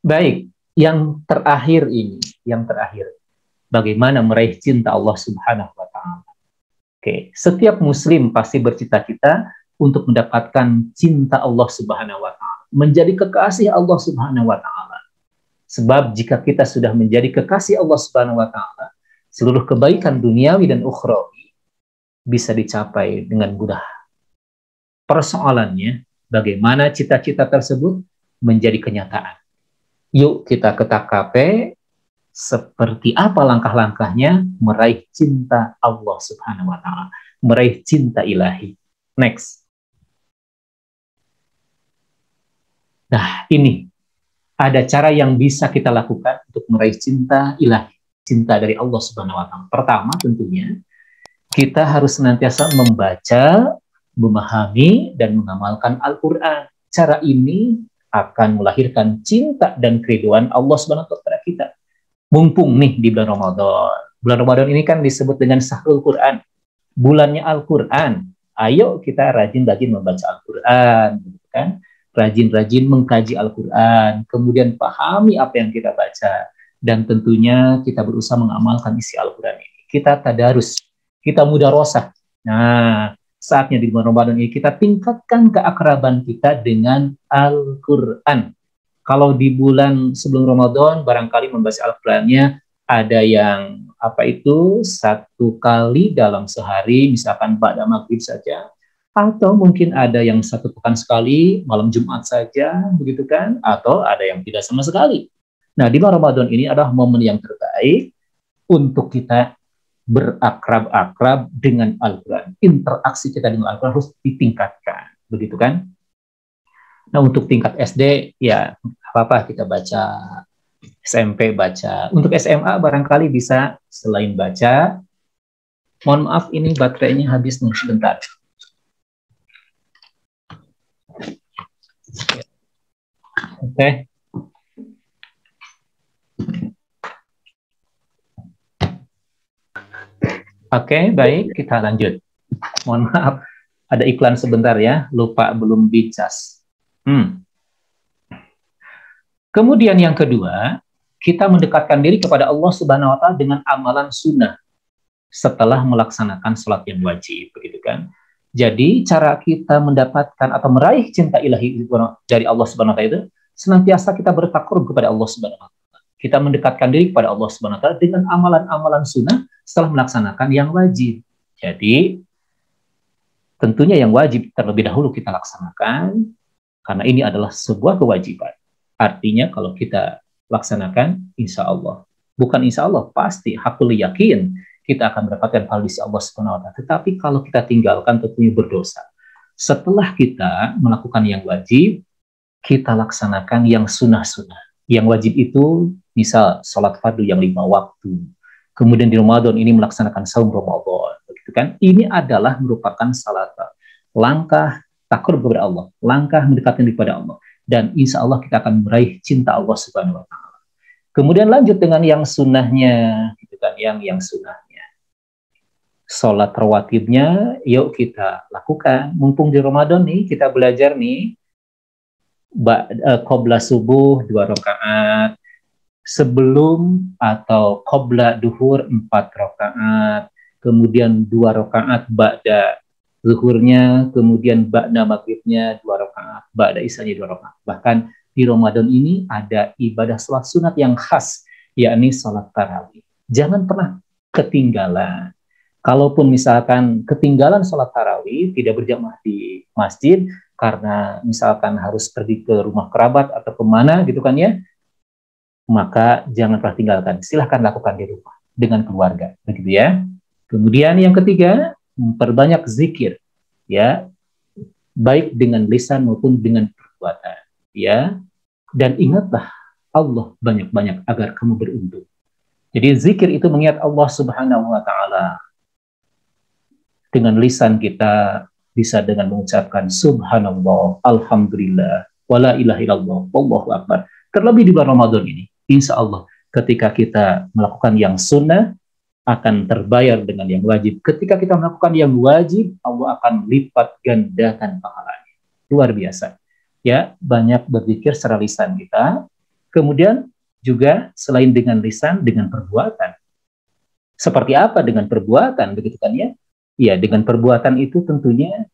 Baik, yang terakhir ini, yang terakhir, bagaimana meraih cinta Allah Subhanahu wa Ta'ala. Oke, setiap Muslim pasti bercita-cita untuk mendapatkan cinta Allah Subhanahu wa Ta'ala, menjadi kekasih Allah Subhanahu wa Ta'ala. Sebab jika kita sudah menjadi kekasih Allah Subhanahu wa Ta'ala, seluruh kebaikan duniawi dan ukhrawi bisa dicapai dengan mudah. Persoalannya, bagaimana cita-cita tersebut menjadi kenyataan. Yuk kita ke TKP, seperti apa langkah-langkahnya meraih cinta Allah Subhanahu wa Ta'ala, meraih cinta ilahi. Next. Nah, ini ada cara yang bisa kita lakukan untuk meraih cinta ilahi, cinta dari Allah Subhanahu wa Ta'ala. Pertama, tentunya kita harus senantiasa membaca, memahami, dan mengamalkan Al-Quran. Cara ini akan melahirkan cinta dan keriduan Allah Subhanahu wa Ta'ala kepada kita. Mumpung nih di bulan Ramadan. Bulan Ramadan ini kan disebut dengan Syahrul Quran, bulannya Al-Quran. Ayo kita rajin-rajin membaca Al-Quran, gitu kan? Rajin-rajin mengkaji Al-Quran, kemudian pahami apa yang kita baca, dan tentunya kita berusaha mengamalkan isi Al-Quran ini. Kita tadarus, kita mudarosah. Nah, saatnya di bulan Ramadan ini kita tingkatkan keakraban kita dengan Al-Quran. Kalau di bulan sebelum Ramadan, barangkali membaca Al-Qurannya ada yang satu kali dalam sehari, misalkan pada maghrib saja, atau mungkin ada yang satu pekan sekali, malam Jumat saja, begitu kan? Atau ada yang tidak sama sekali. Nah, di bulan Ramadan ini adalah momen yang terbaik untuk kita berakrab-akrab dengan Al-Quran. Interaksi kita dengan Al-Quran harus ditingkatkan, begitu kan? Nah, untuk tingkat SD, ya apa-apa kita baca, SMP baca. Untuk SMA barangkali bisa selain baca, mohon maaf ini baterainya habis nih, sebentar. Oke. Oke, baik, kita lanjut. Mohon maaf, ada iklan sebentar ya, lupa belum dicas. Kemudian yang kedua, kita mendekatkan diri kepada Allah Subhanahu wa Ta'ala dengan amalan sunnah setelah melaksanakan sholat yang wajib, begitu kan? Jadi cara kita mendapatkan atau meraih cinta ilahi dari Allah Subhanahu wa Ta'ala itu senantiasa kita bertakarub kepada Allah Subhanahu wa Ta'ala. Kita mendekatkan diri kepada Allah Subhanahu wa Ta'ala dengan amalan-amalan sunnah setelah melaksanakan yang wajib. Jadi tentunya yang wajib terlebih dahulu kita laksanakan, karena ini adalah sebuah kewajiban. Artinya kalau kita laksanakan, insya Allah, bukan insya Allah, pasti hakul yakin kita akan mendapatkan pahala di Allah Subhanahu wa Ta'ala. Tetapi kalau kita tinggalkan, tentunya berdosa. Setelah kita melakukan yang wajib, kita laksanakan yang sunnah-sunnah. Yang wajib itu misal sholat fardu yang 5 waktu. Kemudian di Ramadan ini melaksanakan saum Ramadan, begitu kan? Ini adalah merupakan salah langkah takarub kepada Allah, langkah mendekatkan diri kepada Allah, dan insya Allah kita akan meraih cinta Allah Subhanahu wa Ta'ala. Kemudian lanjut dengan yang sunnahnya, gitu kan? Yang sunnahnya, sholat rawatibnya, yuk kita lakukan. Mumpung di Ramadan nih, kita belajar nih, qobla subuh 2 rakaat, sebelum atau qobla duhur 4 rakaat, kemudian 2 rakaat ba'da zuhurnya, kemudian ba'da maghribnya 2 rakaat, ba'da isanya 2 rakaat. Bahkan di Ramadan ini ada ibadah sholat sunat yang khas, yakni sholat tarawih. Jangan pernah ketinggalan. Kalaupun misalkan ketinggalan sholat tarawih, tidak berjamaah di masjid, karena misalkan harus pergi ke rumah kerabat atau kemana gitu kan ya, maka jangan pernah tinggalkan. Silahkan lakukan di rumah dengan keluarga, begitu ya. Kemudian yang ketiga, memperbanyak zikir, ya, baik dengan lisan maupun dengan perbuatan, ya. Dan ingatlah Allah banyak-banyak agar kamu beruntung. Jadi zikir itu mengingat Allah Subhanahu wa Ta'ala. Dengan lisan kita bisa dengan mengucapkan subhanallah, alhamdulillah, wala ilaha illallah, wallahu akbar. Terlebih di bulan Ramadan ini, insya Allah ketika kita melakukan yang sunnah akan terbayar dengan yang wajib. Ketika kita melakukan yang wajib, Allah akan lipat gandakan pahalanya. Luar biasa. Ya, banyak berzikir secara lisan kita. Kemudian juga selain dengan lisan, dengan perbuatan. Seperti apa dengan perbuatan, begitu kan ya? Ya, dengan perbuatan itu tentunya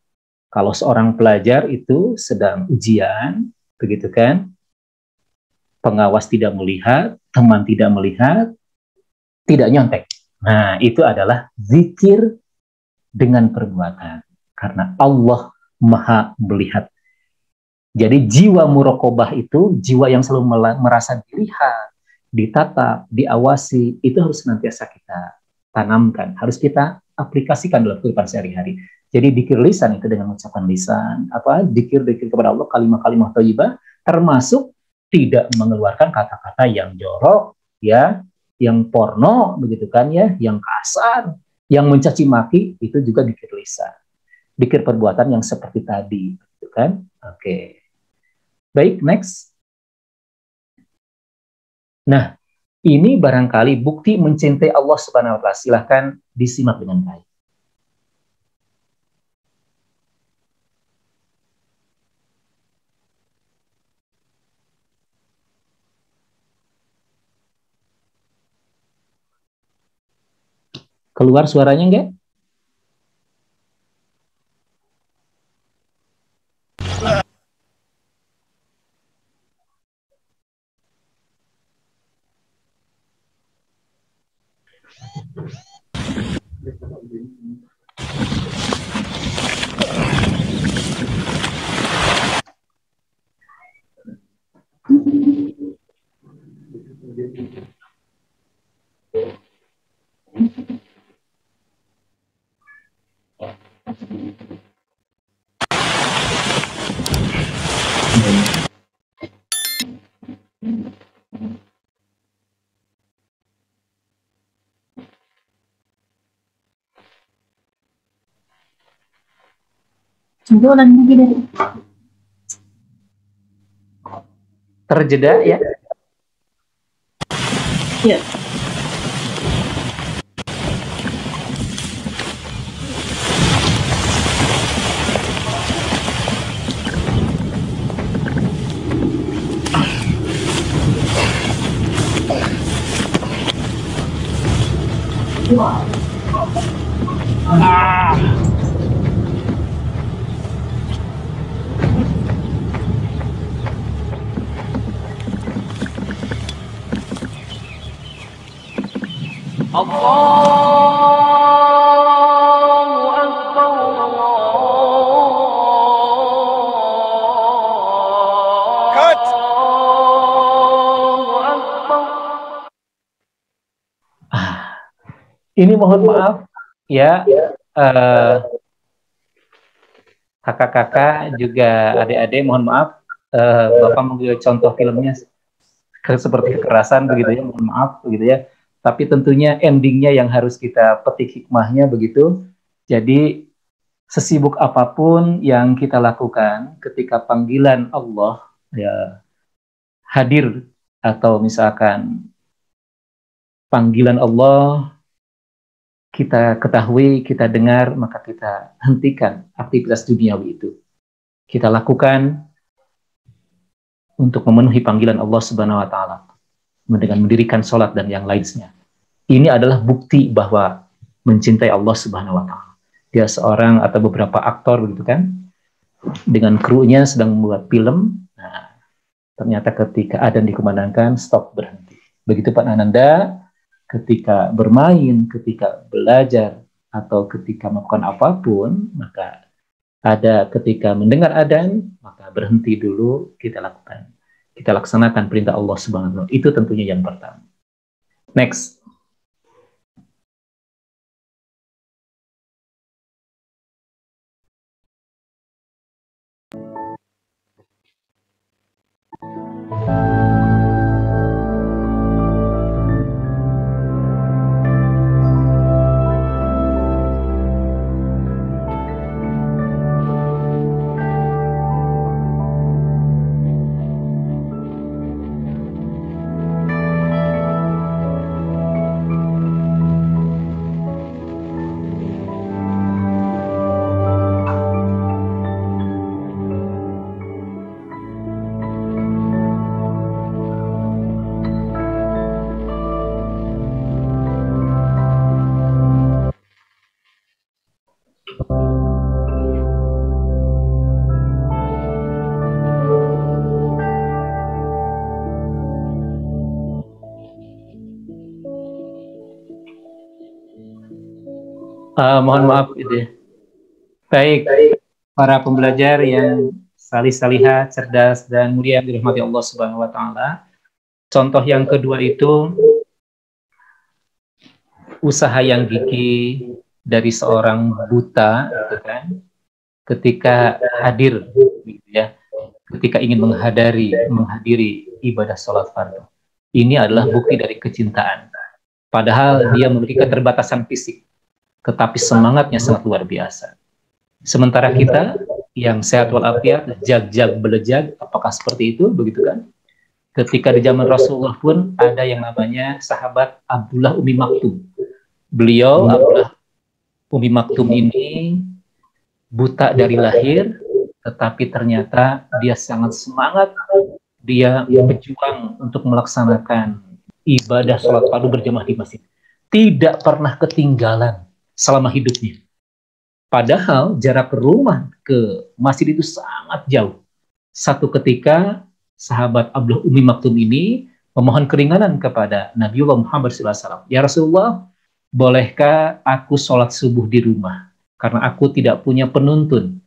kalau seorang pelajar itu sedang ujian, begitu kan? Pengawas tidak melihat, teman tidak melihat, tidak nyontek. Nah, itu adalah zikir dengan perbuatan. Karena Allah Maha melihat. Jadi jiwa muraqabah itu jiwa yang selalu merasa dilihat, ditatap, diawasi, itu harus senantiasa kita tanamkan, harus kita aplikasikan dalam kehidupan sehari-hari. Jadi dzikir lisan itu dengan mengucapkan lisan, apa dzikir-dzikir kepada Allah, kalimat-kalimat thayyibah, termasuk tidak mengeluarkan kata-kata yang jorok, ya, yang porno, begitu kan ya, yang kasar, yang mencaci maki, itu juga dzikir lisan. Dzikir perbuatan yang seperti tadi, gitu kan? Oke. Baik, next. Nah, ini barangkali bukti mencintai Allah Subhanahu wa Ta'ala. Silahkan disimak dengan baik. Keluar suaranya enggak? Terjeda ya? Ya. Ini mohon maaf ya, kakak-kakak juga adik-adik, mohon maaf, Bapak mengambil contoh filmnya seperti kekerasan begitu ya, mohon maaf begitu ya. Tapi tentunya endingnya yang harus kita petik hikmahnya begitu. Jadi sesibuk apapun yang kita lakukan, ketika panggilan Allah ya hadir, atau misalkan panggilan Allah kita ketahui, kita dengar, maka kita hentikan aktivitas duniawi itu. Kita lakukan untuk memenuhi panggilan Allah Subhanahu wa Ta'ala dengan mendirikan sholat dan yang lainnya. Ini adalah bukti bahwa mencintai Allah Subhanahu wa Ta'ala. Dia seorang atau beberapa aktor begitu kan, dengan krunya sedang membuat film. Nah, ternyata ketika adzan dikumandangkan, stop, berhenti. Begitu Pak Ananda, ketika bermain, ketika belajar, atau ketika melakukan apapun, maka ada ketika mendengar adzan, maka berhenti dulu, kita lakukan. Kita laksanakan perintah Allah Subhanahu wa Ta'ala. Itu tentunya yang pertama. Next. Mohon maaf itu ya. Baik, para pembelajar yang salih-salihah, cerdas dan mulia yang dirahmati Allah Subhanahu wa taala. Contoh yang kedua itu usaha yang gigih dari seorang buta, gitu kan, ketika hadir, gitu ya, ketika ingin menghadiri ibadah sholat fardu. Ini adalah bukti dari kecintaan. Padahal dia memiliki keterbatasan fisik, tetapi semangatnya sangat luar biasa. Sementara kita yang sehat walafiat, jag-jag belejag, apakah seperti itu? Begitu kan? Ketika di zaman Rasulullah pun ada yang namanya sahabat Abdullah Umi Maktum. Beliau, Abdullah Umi Maktum ini buta dari lahir, tetapi ternyata dia sangat semangat, dia berjuang untuk melaksanakan ibadah sholat fardu berjamaah di masjid. Tidak pernah ketinggalan selama hidupnya. Padahal jarak rumah ke masjid itu sangat jauh. Satu ketika, sahabat Abdullah Umi Maktum ini memohon keringanan kepada Nabiullah Muhammad SAW. Ya Rasulullah, bolehkah aku sholat subuh di rumah? Karena aku tidak punya penuntun.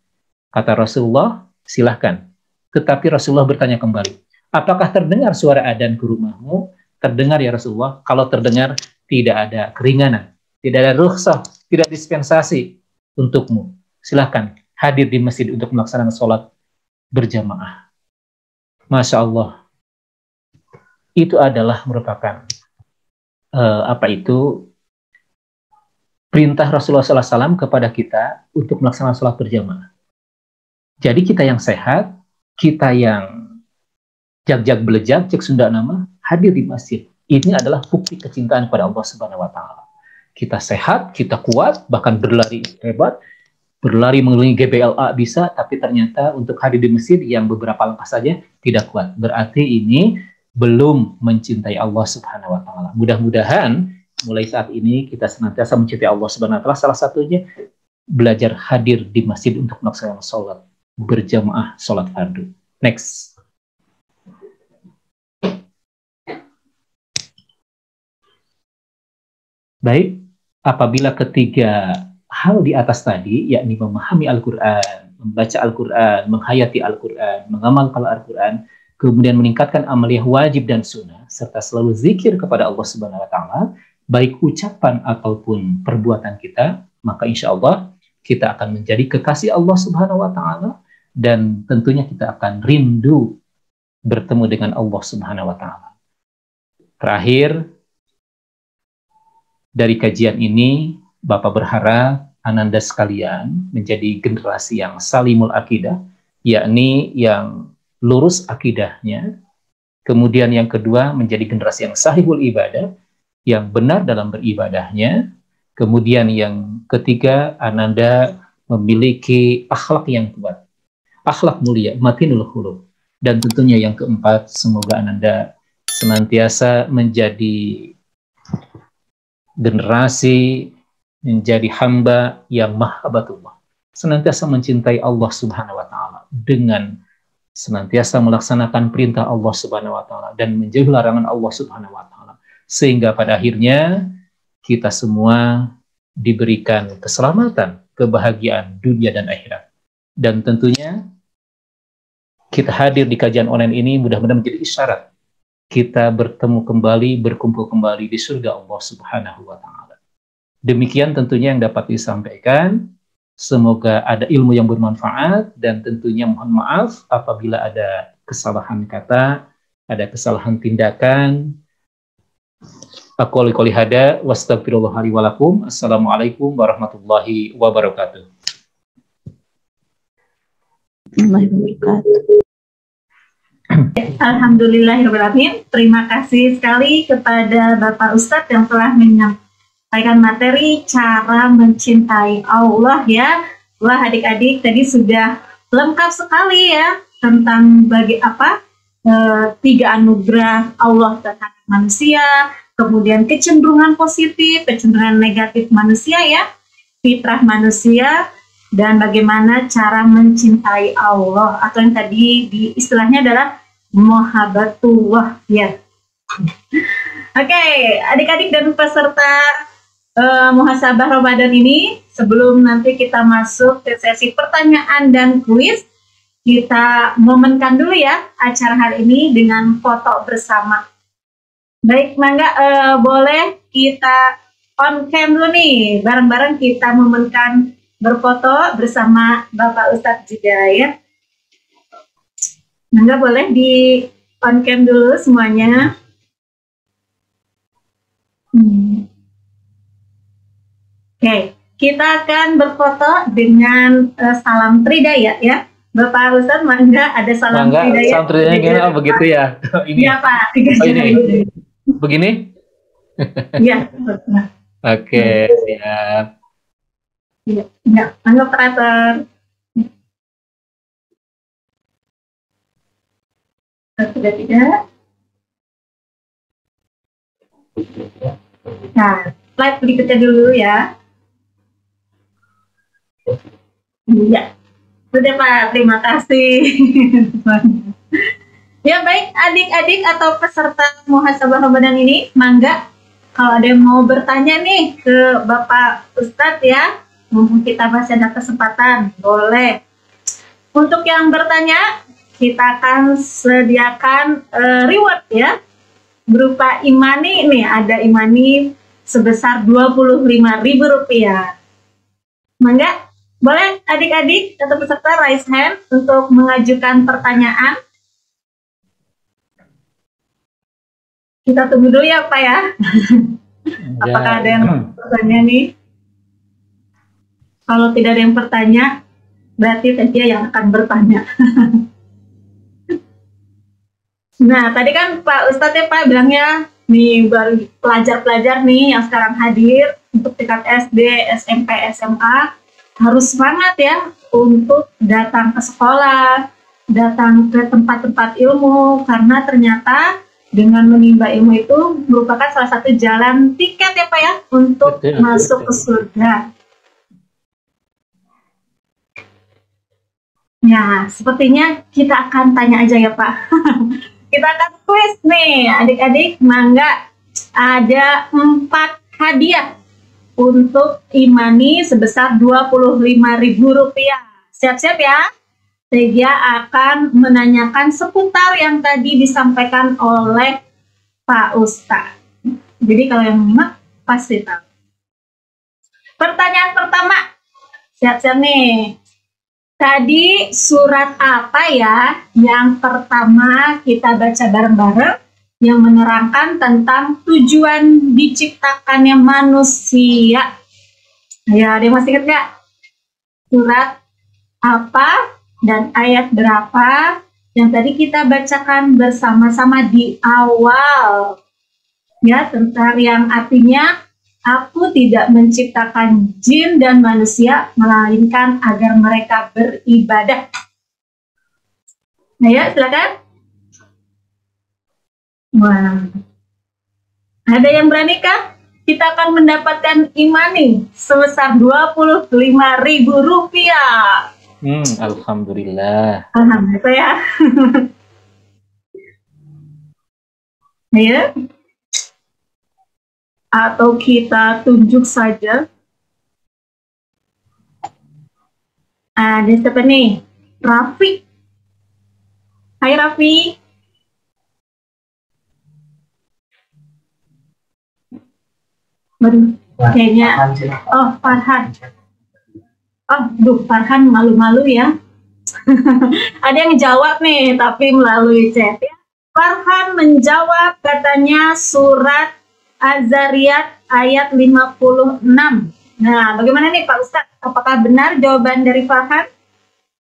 Kata Rasulullah, silahkan. Tetapi Rasulullah bertanya kembali, apakah terdengar suara adzan ke rumahmu? Terdengar ya Rasulullah. Kalau terdengar, tidak ada keringanan, tidak ada rukhsah, tidak dispensasi untukmu. Silahkan hadir di masjid untuk melaksanakan sholat berjamaah. Masya Allah. Itu adalah merupakan perintah Rasulullah SAW kepada kita untuk melaksanakan sholat berjamaah. Jadi kita yang sehat, kita yang jag-jag belejag, cek Sunda nama, hadir di masjid. Ini adalah bukti kecintaan kepada Allah Subhanahu wa taala. Kita sehat, kita kuat, bahkan berlari hebat, berlari mengelilingi GBLA bisa, tapi ternyata untuk hadir di masjid yang beberapa langkah saja tidak kuat. Berarti ini belum mencintai Allah Subhanahu wa taala. Mudah-mudahan mulai saat ini kita senantiasa mencintai Allah Subhanahu wa taala. Salah satunya belajar hadir di masjid untuk melaksanakan sholat berjamaah, sholat fardu. Next. Baik, apabila ketiga hal di atas tadi, yakni memahami Al-Quran, membaca Al-Quran, menghayati Al-Quran, mengamalkan Al-Quran, kemudian meningkatkan amaliyah wajib dan sunnah, serta selalu zikir kepada Allah Subhanahu wa taala, baik ucapan ataupun perbuatan kita, maka insya Allah kita akan menjadi kekasih Allah Subhanahu wa taala, dan tentunya kita akan rindu bertemu dengan Allah Subhanahu wa taala. Terakhir, dari kajian ini, Bapak berharap Ananda sekalian menjadi generasi yang salimul akidah, yakni yang lurus akidahnya. Kemudian yang kedua, menjadi generasi yang sahihul ibadah, yang benar dalam beribadahnya. Kemudian yang ketiga, Ananda memiliki akhlak yang kuat, akhlak mulia, matinul khuluq. Dan tentunya yang keempat, semoga Ananda senantiasa menjadi generasi, menjadi hamba yang mahabbatullah, senantiasa mencintai Allah Subhanahu wa taala dengan senantiasa melaksanakan perintah Allah Subhanahu wa taala dan menjauhi larangan Allah Subhanahu wa taala, sehingga pada akhirnya kita semua diberikan keselamatan, kebahagiaan dunia dan akhirat. Dan tentunya kita hadir di kajian online ini mudah-mudahan menjadi isyarat kita bertemu kembali, berkumpul kembali di surga Allah Subhanahu wa taala. Demikian tentunya yang dapat disampaikan. Semoga ada ilmu yang bermanfaat, dan tentunya mohon maaf apabila ada kesalahan kata, ada kesalahan tindakan. Aku qouli hada wa astaghfirullah li wa lakum. Assalamualaikum warahmatullahi wabarakatuh. Alhamdulillahirrahmanirrahim. Terima kasih sekali kepada Bapak Ustadz yang telah menyampaikan materi cara mencintai Allah ya. Wah, adik-adik tadi sudah lengkap sekali ya tentang tiga anugerah Allah terhadap manusia, kemudian kecenderungan positif, kecenderungan negatif manusia ya, fitrah manusia, dan bagaimana cara mencintai Allah, atau yang tadi istilahnya adalah mahabbatullah ya. Oke, adik-adik dan peserta muhasabah Ramadan ini, sebelum nanti kita masuk ke sesi pertanyaan dan kuis, kita momenkan dulu ya acara hari ini dengan foto bersama. Baik, Mangga, boleh kita on cam dulu nih, bareng-bareng kita momenkan berfoto bersama Bapak Ustadz juga ya. Mangga boleh di on cam dulu semuanya. Oke, kita akan berfoto dengan salam Tridaya ya. Bapak Ustadz, Mangga ada salam Tridaya. Salam Tridaya gimana? Oh, begitu ya. Ini. Iya Pak. Oh, ini. Begini? Iya. Oke, siap. Iya, Mangga operator. Sudah tidak? Nah, slide berikutnya dulu ya. Iya, sudah Pak, terima kasih. Ya baik, adik-adik atau peserta muhasabah Ramadan ini, Mangga, kalau ada yang mau bertanya nih ke Bapak Ustadz ya, mumpung kita masih ada kesempatan, boleh. Untuk yang bertanya, kita akan sediakan reward ya, berupa imani nih, ada imani sebesar Rp25.000. Mangga, boleh adik-adik atau peserta raise hand untuk mengajukan pertanyaan. Kita tunggu dulu ya Pak ya. Apakah ada yang bertanya nih? Kalau tidak ada yang bertanya, berarti dia yang akan bertanya. Nah, tadi kan Pak Ustadz ya Pak bilangnya, nih baru pelajar-pelajar nih yang sekarang hadir untuk tingkat SD, SMP, SMA, harus semangat ya untuk datang ke sekolah, datang ke tempat-tempat ilmu, karena ternyata dengan menimba ilmu itu merupakan salah satu jalan tiket ya Pak ya untuk masuk ke surga. Ya, sepertinya kita akan tanya aja ya Pak. Kita akan kuis nih adik-adik. Mangga, ada 4 hadiah untuk imani sebesar Rp25.000. Siap-siap ya. Saya akan menanyakan seputar yang tadi disampaikan oleh Pak Ustadz. Jadi kalau yang menyimak pasti tahu. Pertanyaan pertama, siap-siap nih. Tadi surat apa ya yang pertama kita baca bareng-bareng yang menerangkan tentang tujuan diciptakannya manusia? Ya, ada yang masih ingat nggak? Surat apa dan ayat berapa yang tadi kita bacakan bersama-sama di awal? Ya, tentang yang artinya aku tidak menciptakan jin dan manusia melainkan agar mereka beribadah. Nah ya, silakan. Wah, ada yang berani kah? Kita akan mendapatkan imani sebesar Rp25.000. Alhamdulillah. Alhamdulillah ya. Ya. Atau kita tunjuk saja. Ada siapa nih? Raffi. Hai Raffi. Kayaknya. Oh, Farhan. Oh, Farhan malu-malu ya. Ada yang jawab nih, tapi melalui chat ya. Farhan menjawab, katanya surat Az-Zariyat ayat 56. Nah, bagaimana nih Pak Ustadz? Apakah benar jawaban dari Farhan?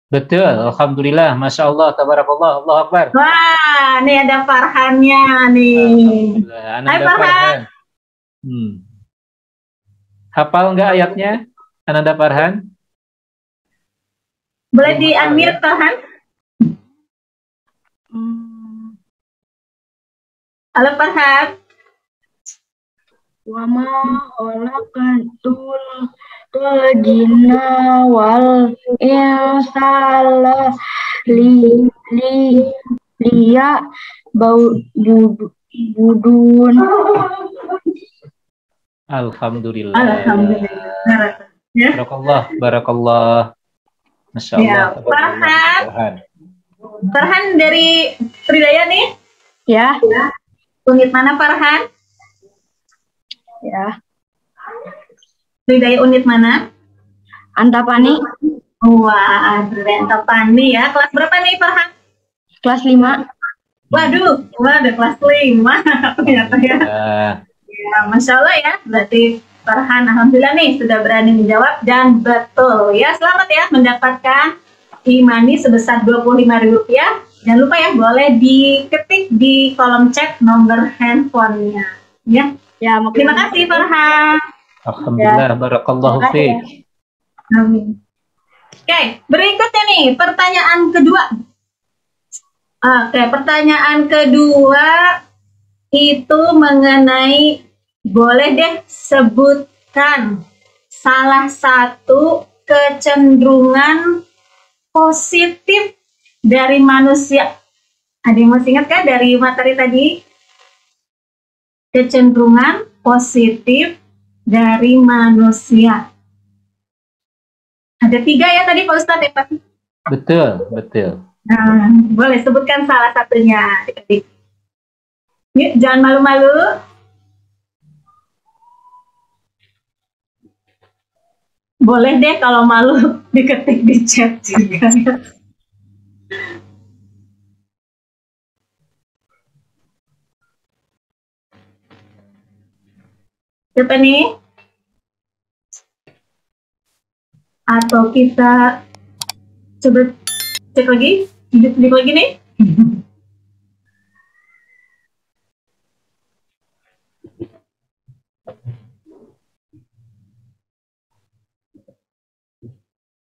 Betul, alhamdulillah, masya Allah, tabarakallah, Allah Akbar. Wah, nih ada Farhannya nih. Hai Farhan. Hafal nggak ayatnya, Ananda Farhan? Boleh di-unmute Farhan? Halo Farhan. Wa ma khalaqatul jinna wal insana liya budun. Alhamdulillah. Alhamdulillah. Ya. Barakallah, barakallah. Masya Ya, Allah. Tabarakallah. Farhan. Farhan dari Tridaya nih. Ya. Unit mana Farhan? Ya. Tridaya unit mana? Antapani. Wah, Tridaya Antapani ya. Kelas berapa nih Farhan? Kelas 5. Waduh, udah kelas 5 ternyata ya. Ya, Masya Allah ya. Berarti Farhan alhamdulillah nih sudah berani menjawab dan betul ya. Selamat ya mendapatkan e-money sebesar Rp25.000. Jangan lupa ya, boleh diketik di kolom chat nomor handphonenya ya. Ya, Terima kasih Farhan. Alhamdulillah, barakallahu fiik. Amin. Oke, berikutnya nih pertanyaan kedua. Oke, pertanyaan kedua itu mengenai, boleh deh sebutkan salah satu kecenderungan positif dari manusia. Ada yang masih ingat kan dari materi tadi? Kecenderungan positif dari manusia. Ada 3 ya tadi Pak Ustadz ya Pak? Betul, betul. Nah, boleh sebutkan salah satunya adik-adik. Yuk, jangan malu-malu. Boleh deh kalau malu diketik di chat juga. Siapa nih? Atau kita coba cek lagi? Hidup lagi nih?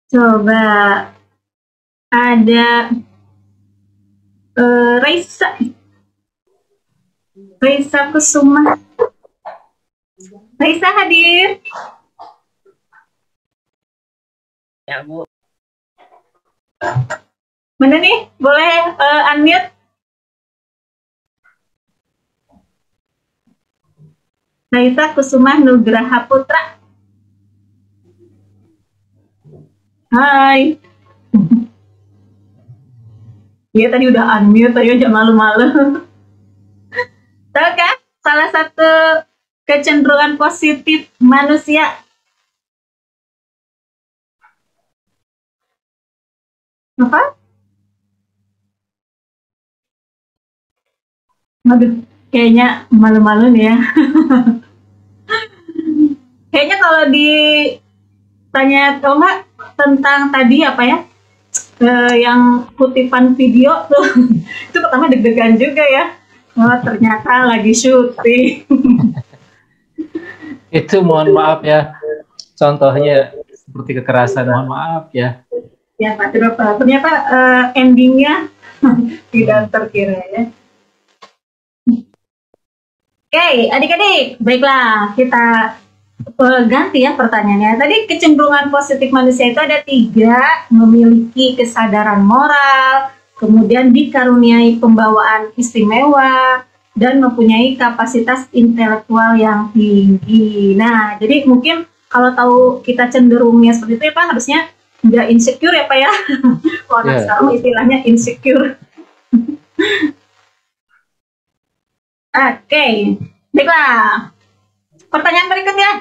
Coba ada Raisa Kusuma. Raisa hadir. Ya, Bu. Mana nih? Boleh unmute? Raisa Kusuma Nugraha Putra. Hai. Dia tadi udah unmute, tadi aja malu-malu. Tahu kan? Salah satu kecenderungan positif manusia. Apa? Aduh, kayaknya malu-malu nih ya. Kayaknya kalau ditanya Toma tentang tadi apa ya, yang kutipan video tuh, itu pertama deg-degan juga ya. Oh, ternyata lagi syuting. Itu mohon maaf ya, contohnya seperti kekerasan, mohon maaf ya. Ya Pak, ternyata endingnya tidak terkira ya. Oke, adik-adik, baiklah kita ganti ya pertanyaannya. Tadi kecenderungan positif manusia itu ada 3, memiliki kesadaran moral, kemudian dikaruniai pembawaan istimewa, dan mempunyai kapasitas intelektual yang tinggi. Nah, jadi mungkin kalau tahu kita cenderungnya seperti itu ya Pak, harusnya nggak insecure ya Pak ya. Kalau sekarang istilahnya insecure. Oke, baiklah. Pertanyaan berikutnya.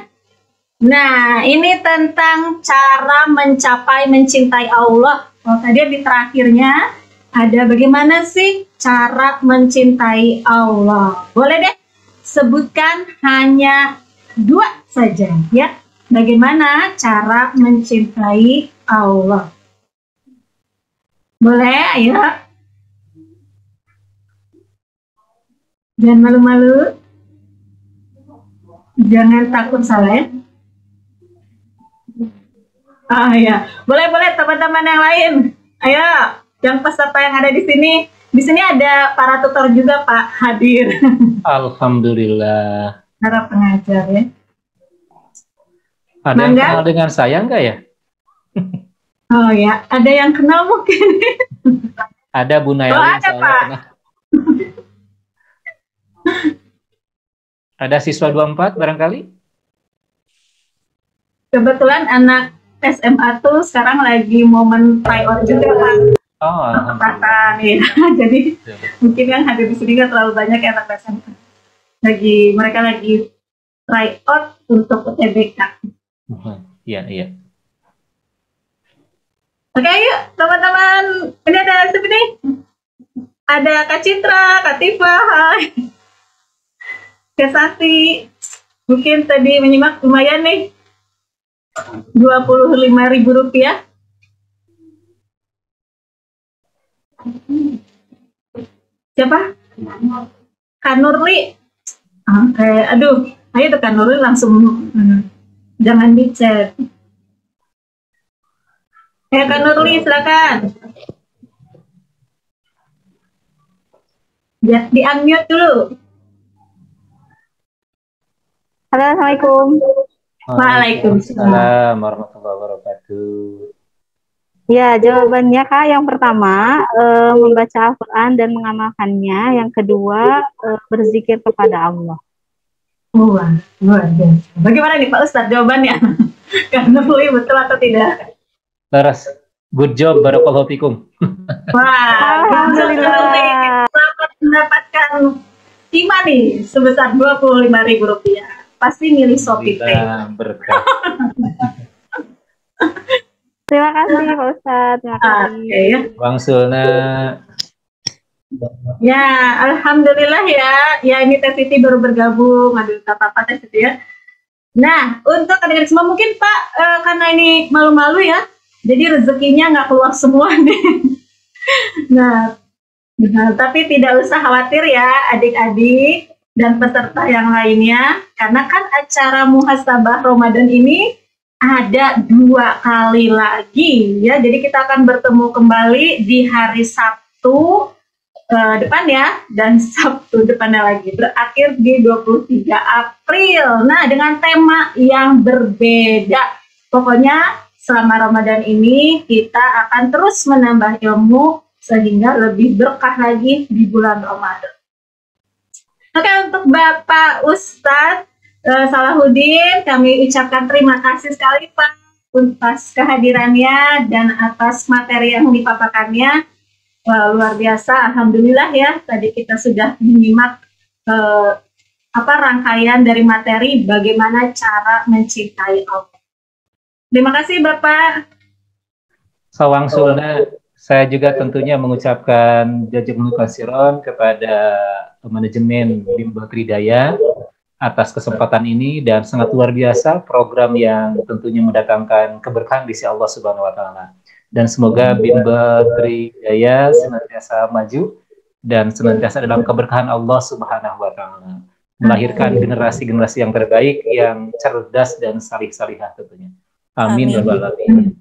Nah, ini tentang cara mencapai mencintai Allah. Kalau tadi di terakhirnya ada bagaimana sih cara mencintai Allah. Boleh deh sebutkan hanya 2 saja ya. Bagaimana cara mencintai Allah. Boleh, ayo. Jangan malu-malu. Jangan takut salah ya. Ya, boleh teman-teman yang lain. Ayo, yang peserta yang ada di sini. Di sini ada para tutor juga Pak hadir. Alhamdulillah. Para pengajar ya. Ada yang kenal dengan saya enggak ya? Oh ya, ada yang kenal mungkin. Ada Bu Naili. Oh, ada Pak. Ada siswa 24 barangkali? Kebetulan anak SMA tuh sekarang lagi momen tryout juga Pak. Oh, Kesempatan ya. Jadi mungkin yang hadir di sini nggak terlalu banyak ya anak SMA. Mereka lagi tryout untuk UTBK. Iya, iya. Oke, yuk teman-teman. Ini ada siapa nih? Ada Kak Citra, Kak Tifa, hai. Kak Sakti. Mungkin tadi menyimak lumayan nih. Rp25.000. Siapa? Kak Nurli. Aduh, ayo tuh Kak Nurli langsung jangan di chat. Kak Nurli silakan. Ya, di unmute dulu. Halo, Assalamualaikum. Waalaikumsalam warahmatullahi wabarakatuh. Ya, jawabannya Kak, yang pertama membaca Al-Quran dan mengamalkannya. Yang kedua berzikir kepada Allah. Wah, luar biasa. Bagaimana nih Pak Ustadz jawabannya? Karena betul atau tidak? Laras, good job, barakallahu fikum. Wah, alhamdulillah. Selamat mendapatkan timah nih sebesar Rp25.000. Pasti milih Shopee Pay. Berkah. Terima kasih Pak Ustadz. Terima kasih. Ya. Bang Sulna. Ya, alhamdulillah ya. Ya, ini Teh Siti baru bergabung. Aduh, tak apa-apa Teh Siti ya. Nah, untuk adik-adik semua mungkin Pak, karena ini malu-malu ya, jadi rezekinya nggak keluar semua nih. Nah, tapi tidak usah khawatir ya adik-adik dan peserta yang lainnya, karena kan acara muhasabah Ramadan ini ada 2 kali lagi ya. Jadi kita akan bertemu kembali di hari Sabtu depan ya, dan Sabtu depannya lagi, berakhir di 23 April. Nah, dengan tema yang berbeda. Pokoknya selama Ramadan ini kita akan terus menambah ilmu sehingga lebih berkah lagi di bulan Ramadan. Oke, untuk Bapak Ustadz Salahuddin, kami ucapkan terima kasih sekali Pak atas kehadirannya dan atas materi yang dipaparkannya. Luar biasa, alhamdulillah ya. Tadi kita sudah menyimak rangkaian dari materi bagaimana cara mencintai Allah. Terima kasih Bapak. Sawang Sulna, saya juga tentunya mengucapkan jazakumullahu khairan kepada manajemen Bimba Tridaya atas kesempatan ini, dan sangat luar biasa program yang tentunya mendatangkan keberkahan di sisi Allah Subhanahu wa taala. Dan semoga Bimba Tridaya senantiasa maju dan senantiasa dalam keberkahan Allah Subhanahu wa taala, melahirkan generasi-generasi yang terbaik, yang cerdas dan salih-salihah tentunya. Amin ya rabbal alamin.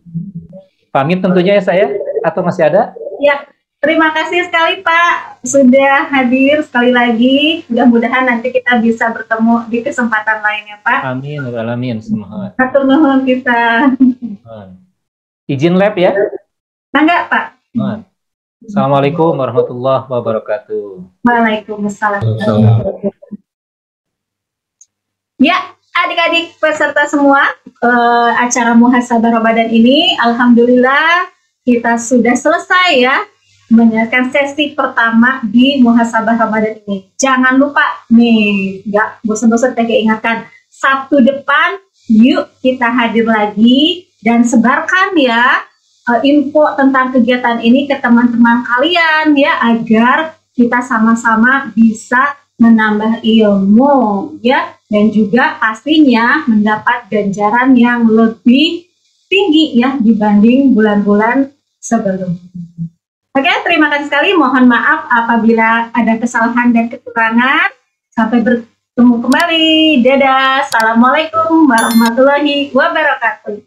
Pamit tentunya ya saya, atau masih ada? Ya, terima kasih sekali Pak sudah hadir sekali lagi. Mudah-mudahan nanti kita bisa bertemu di kesempatan lainnya Pak. Amin ya rabbal alamin. Semua. Atur nuhun kita. Izin lab ya? Enggak Pak. Assalamualaikum warahmatullahi wabarakatuh. Waalaikumsalam. Ya, adik-adik peserta semua, acara muhasabah Ramadan ini alhamdulillah kita sudah selesai ya menjalankan sesi pertama di muhasabah Ramadan ini. Jangan lupa nih, nggak bosan-bosan saya ingatkan, Sabtu depan yuk kita hadir lagi dan sebarkan ya info tentang kegiatan ini ke teman-teman kalian ya, agar kita sama-sama bisa menambah ilmu ya, dan juga pastinya mendapat ganjaran yang lebih tinggi ya dibanding bulan-bulan sebelumnya. Oke, terima kasih sekali. Mohon maaf apabila ada kesalahan dan kekurangan. Sampai bertemu kembali. Dadah. Assalamualaikum warahmatullahi wabarakatuh.